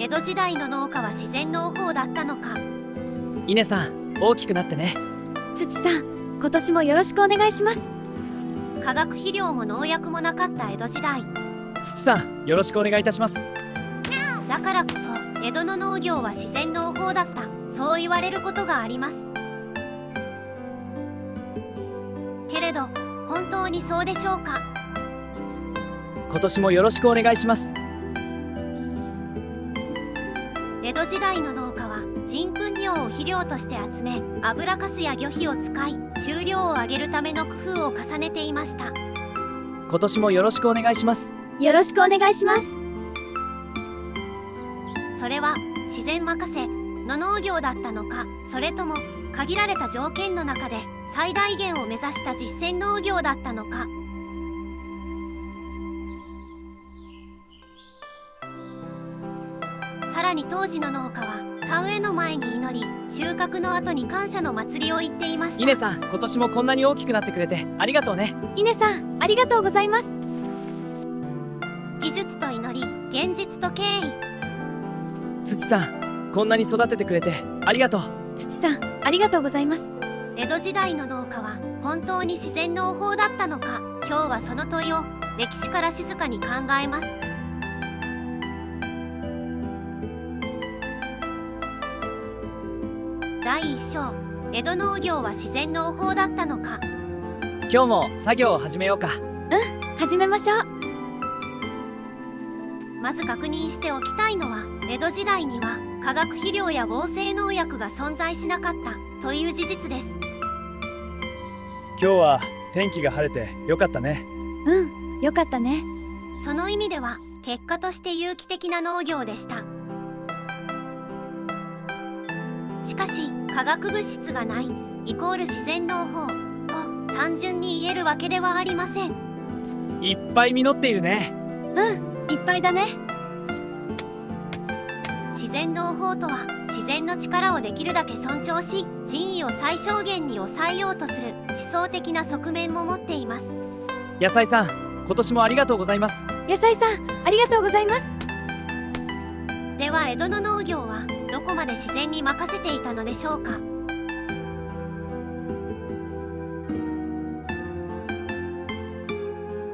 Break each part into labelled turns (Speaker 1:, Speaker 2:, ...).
Speaker 1: 江戸時代の農家は自然農法だったのか。
Speaker 2: 稲さん、大きくなってね。
Speaker 3: 土さん、今年もよろしくお願いします。
Speaker 1: 化学肥料も農薬もなかった江戸時代。
Speaker 2: 土さん、よろしくお願いいたします。
Speaker 1: だからこそ江戸の農業は自然農法だった、そう言われることがあります。けれど本当にそうでしょうか。
Speaker 2: 今年もよろしくお願いします。
Speaker 1: 江戸時代の農家は人糞尿を肥料として集め、油かすや魚皮を使い収量を上げるための工夫を重ねていました。
Speaker 2: 今年もよろしくお願いします。
Speaker 3: よろしくお願いします。
Speaker 1: それは自然任せの農業だったのか、それとも限られた条件の中で最大限を目指した実践農業だったのか。さらに当時の農家は田植えの前に祈り、収穫の後に感謝の祭りを言っていました。
Speaker 2: 稲さん、今年もこんなに大きくなってくれてありがとうね。
Speaker 3: 稲さん、ありがとうございます。
Speaker 1: 技術と祈り、現実と敬意。
Speaker 2: 土さん、こんなに育ててくれてありがとう。
Speaker 3: 土さん、ありがとうございます。
Speaker 1: 江戸時代の農家は本当に自然農法だったのか。今日はその問いを歴史から静かに考えます。第1章、江戸農業は自然農法だったのか。
Speaker 2: 今日も作業を始めようか。
Speaker 3: 始めましょう。
Speaker 1: まず確認しておきたいのは、江戸時代には化学肥料や合成農薬が存在しなかったという事実です。
Speaker 2: 今日は天気が晴れてよかったね。
Speaker 3: よかったね。
Speaker 1: その意味では結果として有機的な農業でした。しかし化学物質がないイコール自然農法と単純に言えるわけではありません。
Speaker 2: いっぱい実っているね。
Speaker 3: いっぱいだね。
Speaker 1: 自然農法とは自然の力をできるだけ尊重し、人為を最小限に抑えようとする思想的な側面も持っています。
Speaker 2: 野菜さん、今年もありがとうございます。
Speaker 3: 野菜さん、ありがとうございます。
Speaker 1: では江戸の農業はどこまで自然に任せていたのでしょうか。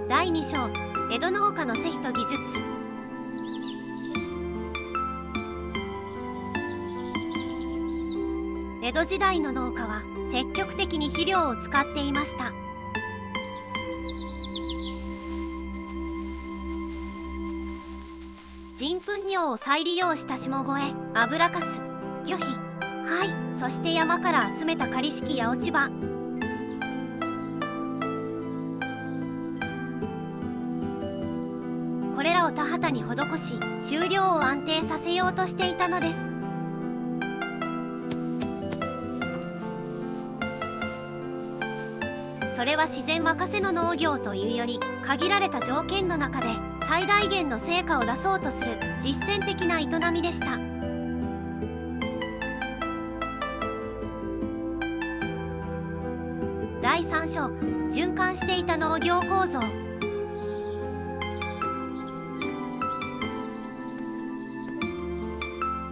Speaker 1: 第2章、江戸農家の施肥と技術。江戸時代の農家は積極的に肥料を使っていました。人糞尿を再利用した下肥、油かす、魚皮、そして山から集めた刈り敷や落ち葉。これらを田畑に施し、収量を安定させようとしていたのです。それは自然任せの農業というより、限られた条件の中で最大限の成果を出そうとする実践的な営みでした。第3章、循環していた農業構造。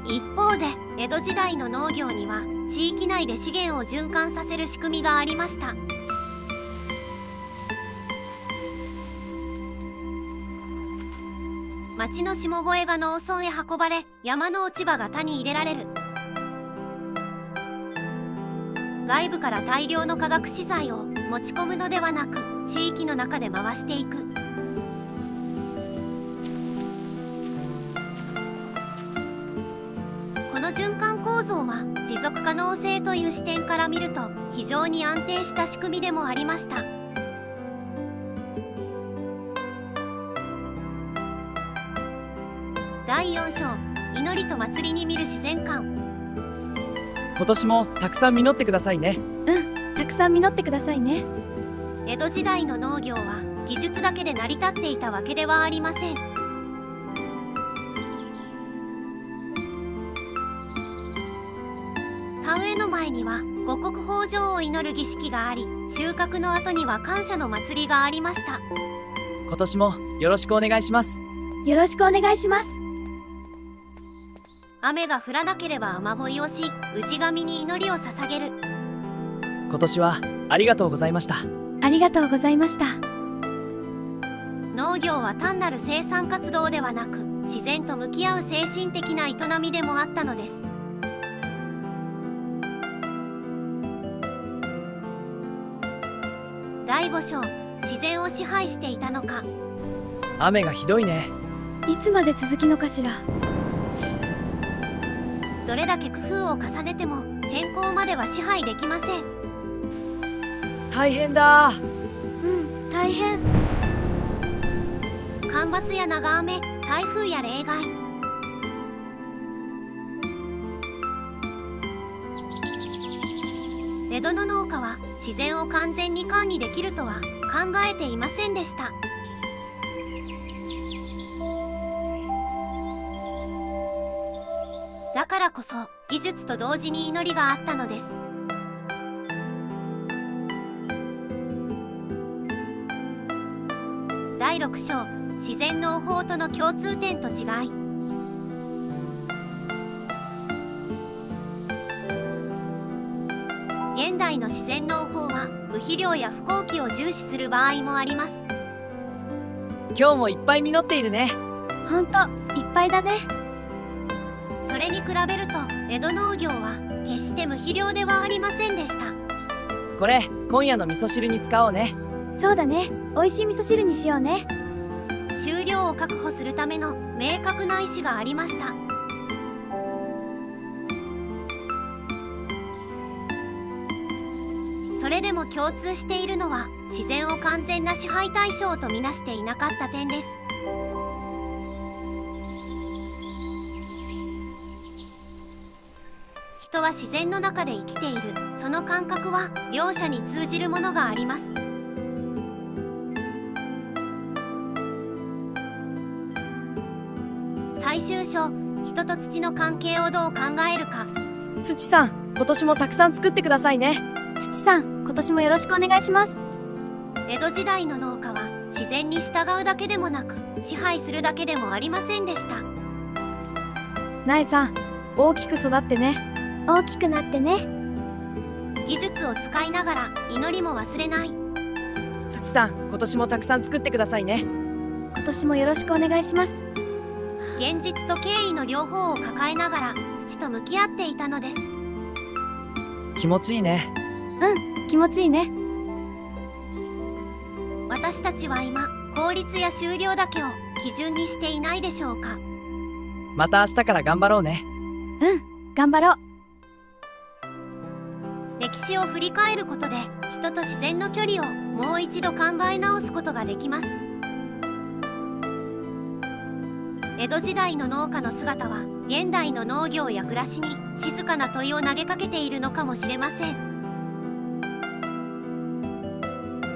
Speaker 1: 一方で江戸時代の農業には地域内で資源を循環させる仕組みがありました。町の下肥が農村へ運ばれ、山の落ち葉が田に入れられる。外部から大量の化学資材を持ち込むのではなく、地域の中で回していく。この循環構造は持続可能性という視点から見ると非常に安定した仕組みでもありました。第4章、祈りと祭りに見る自然観。
Speaker 2: 今年もたくさん実ってくださいね。
Speaker 3: たくさん実ってくださいね。
Speaker 1: 江戸時代の農業は技術だけで成り立っていたわけではありません。田植えの前には五穀豊穣を祈る儀式があり、収穫の後には感謝の祭りがありました。
Speaker 2: 今年もよろしくお願いします。
Speaker 3: よろしくお願いします。
Speaker 1: 雨が降らなければ雨乞いをし、氏神に祈りを捧げる。
Speaker 2: 今年はありがとうございました。
Speaker 3: ありがとうございました。
Speaker 1: 農業は単なる生産活動ではなく、自然と向き合う精神的な営みでもあったのです。第5章、自然を支配していたのか。
Speaker 2: 雨がひどいね。
Speaker 3: いつまで続きのかしら。
Speaker 1: どれだけ工夫を重ねても天候までは支配できません。
Speaker 2: 大変だ。
Speaker 3: 大変。
Speaker 1: 干ばつや長雨、台風や冷害。江戸の農家は自然を完全に管理できるとは考えていませんでした。だからこそ技術と同時に祈りがあったのです。第6章、自然農法との共通点と違い。現代の自然農法は無肥料や不耕起を重視する場合もあります。
Speaker 2: 今日もいっぱい実っているね。
Speaker 3: ほんといっぱいだね。
Speaker 1: それに比べると江戸農業は決して無肥料ではありませんでした。
Speaker 2: これ今夜の味噌汁に使おうね。
Speaker 3: そうだね。美味しい味噌汁にしようね。
Speaker 1: 収量を確保するための明確な意思がありました。それでも共通しているのは自然を完全な支配対象とみなしていなかった点です。人は自然の中で生きている、その感覚は両者に通じるものがあります。最終章、人と土の関係をどう考えるか。
Speaker 2: 土さん、今年もたくさん作ってくださいね。
Speaker 3: 土さん、今年もよろしくお願いします。
Speaker 1: 江戸時代の農家は自然に従うだけでもなく支配するだけでもありませんでした。
Speaker 3: 苗さん、大きく育ってね。大きくなってね。
Speaker 1: 技術を使いながら祈りも忘れない。
Speaker 2: 土さん、今年もたくさん作ってくださいね。
Speaker 3: 今年もよろしくお願いします。
Speaker 1: 現実と敬意の両方を抱えながら土と向き合っていたのです。
Speaker 2: 気持ちいいね。
Speaker 3: 気持ちいいね。
Speaker 1: 私たちは今、効率や収量だけを基準にしていないでしょうか。
Speaker 2: また明日から頑張ろうね。
Speaker 3: 頑張ろう。
Speaker 1: 歴史を振り返ることで人と自然の距離をもう一度考え直すことができます。江戸時代の農家の姿は現代の農業や暮らしに静かな問いを投げかけているのかもしれません。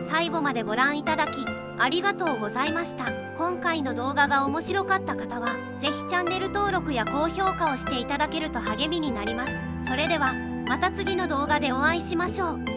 Speaker 1: 最後までご覧いただきありがとうございました。今回の動画が面白かった方はぜひチャンネル登録や高評価をしていただけると励みになります。それではまた次の動画でお会いしましょう。